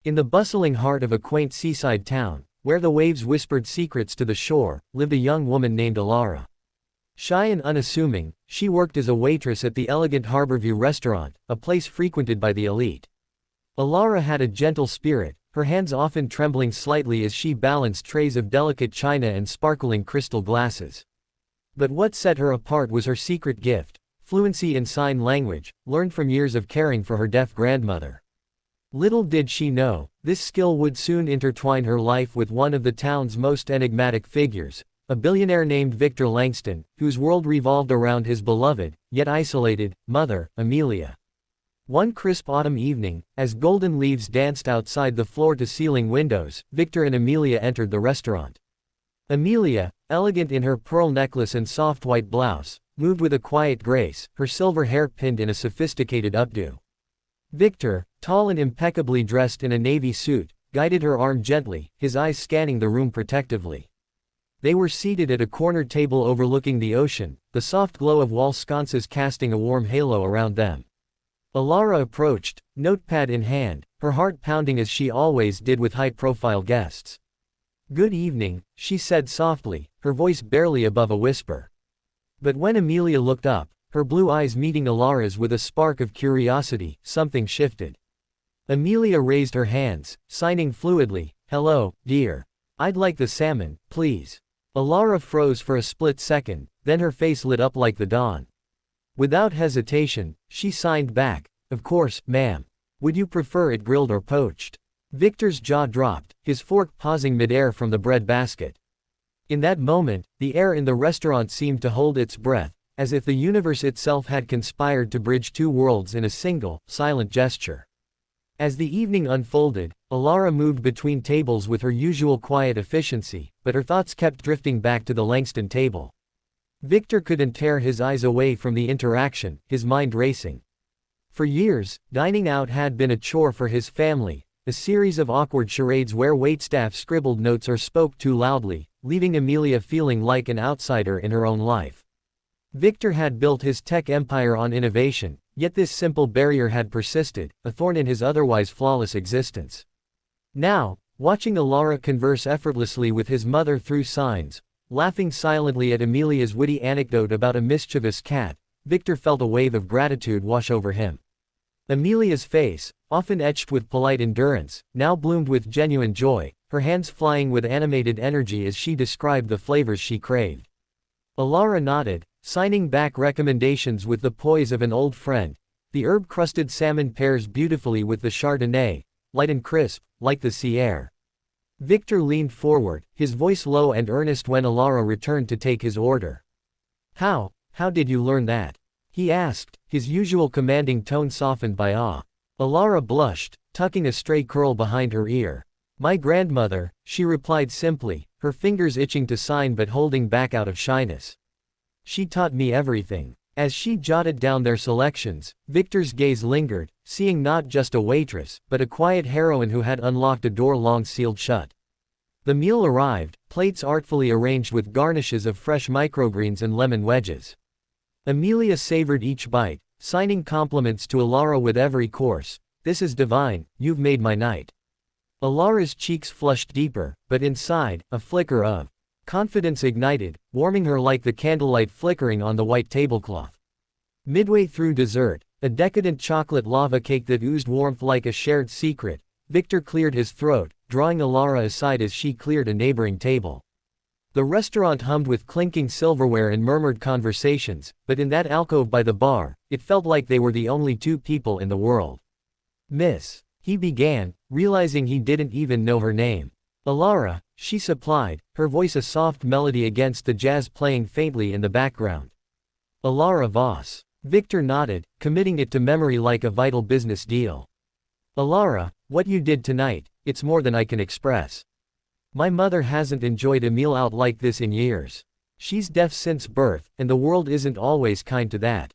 In the bustling heart of a quaint seaside town, where the waves whispered secrets to the shore, lived a young woman named Alara. Shy and unassuming, she worked as a waitress at the elegant Harborview restaurant, a place frequented by the elite. Alara had a gentle spirit, her hands often trembling slightly as she balanced trays of delicate china and sparkling crystal glasses. But what set her apart was her secret gift: fluency in sign language, learned from years of caring for her deaf grandmother. Little did she know, this skill would soon intertwine her life with one of the town's most enigmatic figures, a billionaire named Victor Langston, whose world revolved around his beloved, yet isolated, mother, Amelia. One crisp autumn evening, as golden leaves danced outside the floor-to-ceiling windows, Victor and Amelia entered the restaurant. Amelia, elegant in her pearl necklace and soft white blouse, moved with a quiet grace, her silver hair pinned in a sophisticated updo. Victor, tall and impeccably dressed in a navy suit, guided her arm gently, his eyes scanning the room protectively. They were seated at a corner table overlooking the ocean, the soft glow of wall sconces casting a warm halo around them. Alara approached, notepad in hand, her heart pounding as she always did with high-profile guests. "Good evening," she said softly, her voice barely above a whisper. But when Amelia looked up, her blue eyes meeting Alara's with a spark of curiosity, something shifted. Amelia raised her hands, signing fluidly, "Hello, dear. I'd like the salmon, please." Alara froze for a split second, then her face lit up like the dawn. Without hesitation, she signed back, "Of course, ma'am. Would you prefer it grilled or poached?" Victor's jaw dropped, his fork pausing midair from the bread basket. In that moment, the air in the restaurant seemed to hold its breath, as if the universe itself had conspired to bridge two worlds in a single, silent gesture. As the evening unfolded, Alara moved between tables with her usual quiet efficiency, but her thoughts kept drifting back to the Langston table. Victor couldn't tear his eyes away from the interaction, his mind racing. For years, dining out had been a chore for his family, a series of awkward charades where waitstaff scribbled notes or spoke too loudly, leaving Amelia feeling like an outsider in her own life. Victor had built his tech empire on innovation, yet this simple barrier had persisted, a thorn in his otherwise flawless existence. Now, watching Alara converse effortlessly with his mother through signs, laughing silently at Amelia's witty anecdote about a mischievous cat, Victor felt a wave of gratitude wash over him. Amelia's face, often etched with polite endurance, now bloomed with genuine joy, her hands flying with animated energy as she described the flavors she craved. Alara nodded, signing back recommendations with the poise of an old friend. The herb-crusted salmon pairs beautifully with the Chardonnay, light and crisp, like the sea air. Victor leaned forward, his voice low and earnest when Alara returned to take his order. How did you learn that?" he asked, his usual commanding tone softened by awe. Alara blushed, tucking a stray curl behind her ear. "My grandmother," she replied simply, her fingers itching to sign but holding back out of shyness. "She taught me everything." As she jotted down their selections, Victor's gaze lingered, seeing not just a waitress, but a quiet heroine who had unlocked a door long sealed shut. The meal arrived, plates artfully arranged with garnishes of fresh microgreens and lemon wedges. Amelia savored each bite, signing compliments to Alara with every course. "This is divine, you've made my night." Alara's cheeks flushed deeper, but inside, a flicker of confidence ignited, warming her like the candlelight flickering on the white tablecloth. Midway through dessert, a decadent chocolate lava cake that oozed warmth like a shared secret, Victor cleared his throat, drawing Alara aside as she cleared a neighboring table. The restaurant hummed with clinking silverware and murmured conversations, but in that alcove by the bar, it felt like they were the only two people in the world. "Miss," he began, realizing he didn't even know her name. "Alara," she supplied, her voice a soft melody against the jazz playing faintly in the background. "Alara Voss." Victor nodded, committing it to memory like a vital business deal. "Alara, what you did tonight, it's more than I can express. My mother hasn't enjoyed a meal out like this in years. She's deaf since birth, and the world isn't always kind to that."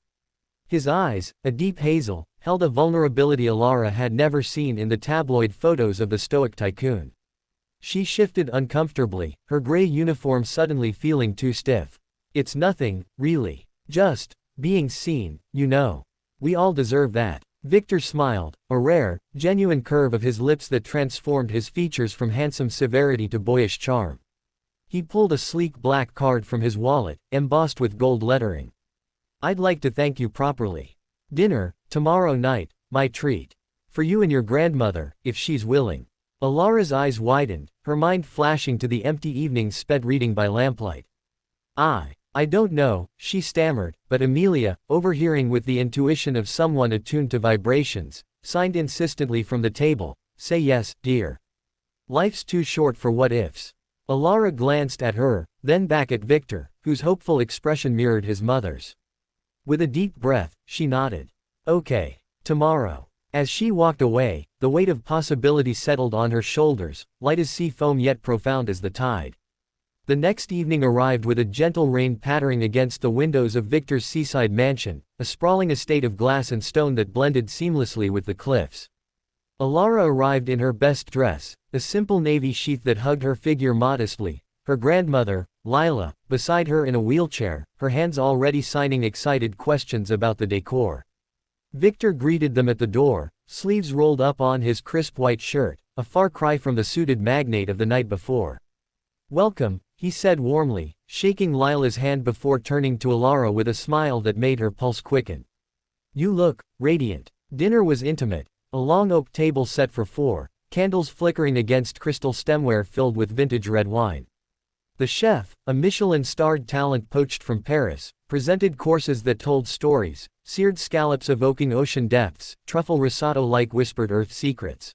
His eyes, a deep hazel, held a vulnerability Alara had never seen in the tabloid photos of the stoic tycoon. She shifted uncomfortably, her gray uniform suddenly feeling too stiff. "It's nothing, really. Just being seen, you know. We all deserve that." Victor smiled, a rare, genuine curve of his lips that transformed his features from handsome severity to boyish charm. He pulled a sleek black card from his wallet, embossed with gold lettering. "I'd like to thank you properly. Dinner, tomorrow night, my treat. For you and your grandmother, if she's willing." Alara's eyes widened, her mind flashing to the empty evenings sped reading by lamplight. I don't know," she stammered, but Amelia, overhearing with the intuition of someone attuned to vibrations, signed insistently from the table, "Say yes, dear. Life's too short for what-ifs." Alara glanced at her, then back at Victor, whose hopeful expression mirrored his mother's. With a deep breath, she nodded. "Okay. Tomorrow." As she walked away, the weight of possibility settled on her shoulders, light as sea foam yet profound as the tide. The next evening arrived with a gentle rain pattering against the windows of Victor's seaside mansion, a sprawling estate of glass and stone that blended seamlessly with the cliffs. Alara arrived in her best dress, a simple navy sheath that hugged her figure modestly, her grandmother, Lila, beside her in a wheelchair, her hands already signing excited questions about the decor. Victor greeted them at the door, sleeves rolled up on his crisp white shirt, a far cry from the suited magnate of the night before. "Welcome," he said warmly, shaking Lila's hand before turning to Alara with a smile that made her pulse quicken. "You look radiant." Dinner was intimate, a long oak table set for four, candles flickering against crystal stemware filled with vintage red wine. The chef, a Michelin-starred talent poached from Paris, presented courses that told stories, seared scallops evoking ocean depths, truffle risotto-like whispered earth secrets.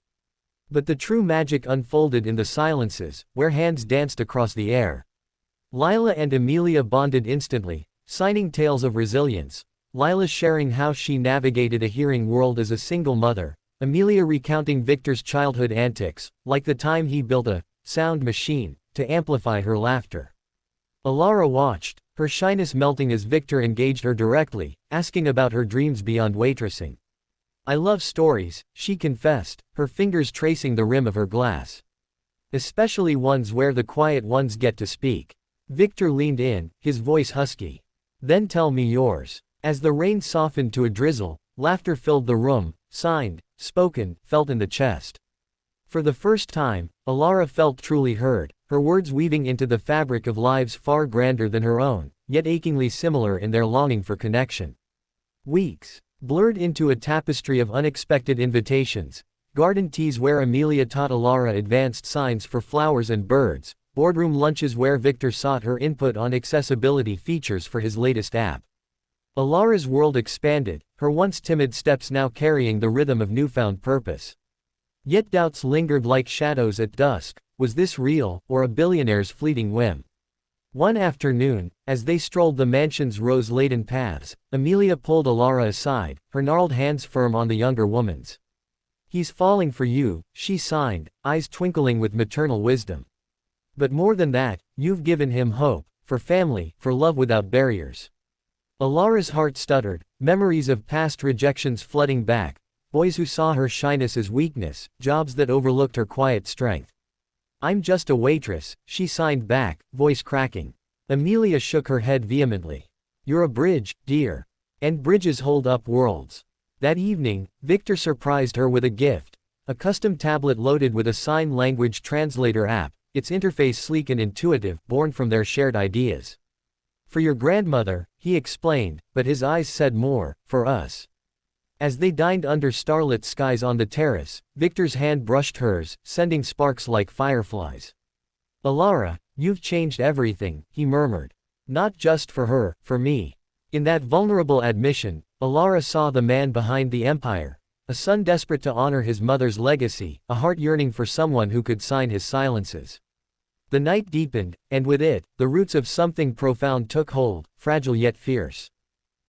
But the true magic unfolded in the silences, where hands danced across the air. Lila and Amelia bonded instantly, signing tales of resilience, Lila sharing how she navigated a hearing world as a single mother, Amelia recounting Victor's childhood antics, like the time he built a sound machine to amplify her laughter. Alara watched, her shyness melting as Victor engaged her directly, asking about her dreams beyond waitressing. "I love stories," she confessed, her fingers tracing the rim of her glass. "Especially ones where the quiet ones get to speak." Victor leaned in, his voice husky. "Then tell me yours." As the rain softened to a drizzle, laughter filled the room, signed, spoken, felt in the chest. For the first time, Alara felt truly heard, her words weaving into the fabric of lives far grander than her own, yet achingly similar in their longing for connection. Weeks blurred into a tapestry of unexpected invitations, garden teas where Amelia taught Alara advanced signs for flowers and birds, boardroom lunches where Victor sought her input on accessibility features for his latest app. Alara's world expanded, her once timid steps now carrying the rhythm of newfound purpose. Yet doubts lingered like shadows at dusk. Was this real, or a billionaire's fleeting whim? One afternoon, as they strolled the mansion's rose-laden paths, Amelia pulled Alara aside, her gnarled hands firm on the younger woman's. "He's falling for you," she signed, eyes twinkling with maternal wisdom. "But more than that, you've given him hope, for family, for love without barriers." Alara's heart stuttered, memories of past rejections flooding back, boys who saw her shyness as weakness, jobs that overlooked her quiet strength. "I'm just a waitress," she signed back, voice cracking. Amelia shook her head vehemently. "You're a bridge, dear. And bridges hold up worlds." That evening, Victor surprised her with a gift, a custom tablet loaded with a sign language translator app, its interface sleek and intuitive, born from their shared ideas. "For your grandmother," he explained, but his eyes said more, "for us." As they dined under starlit skies on the terrace, Victor's hand brushed hers, sending sparks like fireflies. "Alara, you've changed everything," he murmured. "Not just for her, for me." In that vulnerable admission, Alara saw the man behind the empire, a son desperate to honor his mother's legacy, a heart yearning for someone who could sign his silences. The night deepened, and with it, the roots of something profound took hold, fragile yet fierce.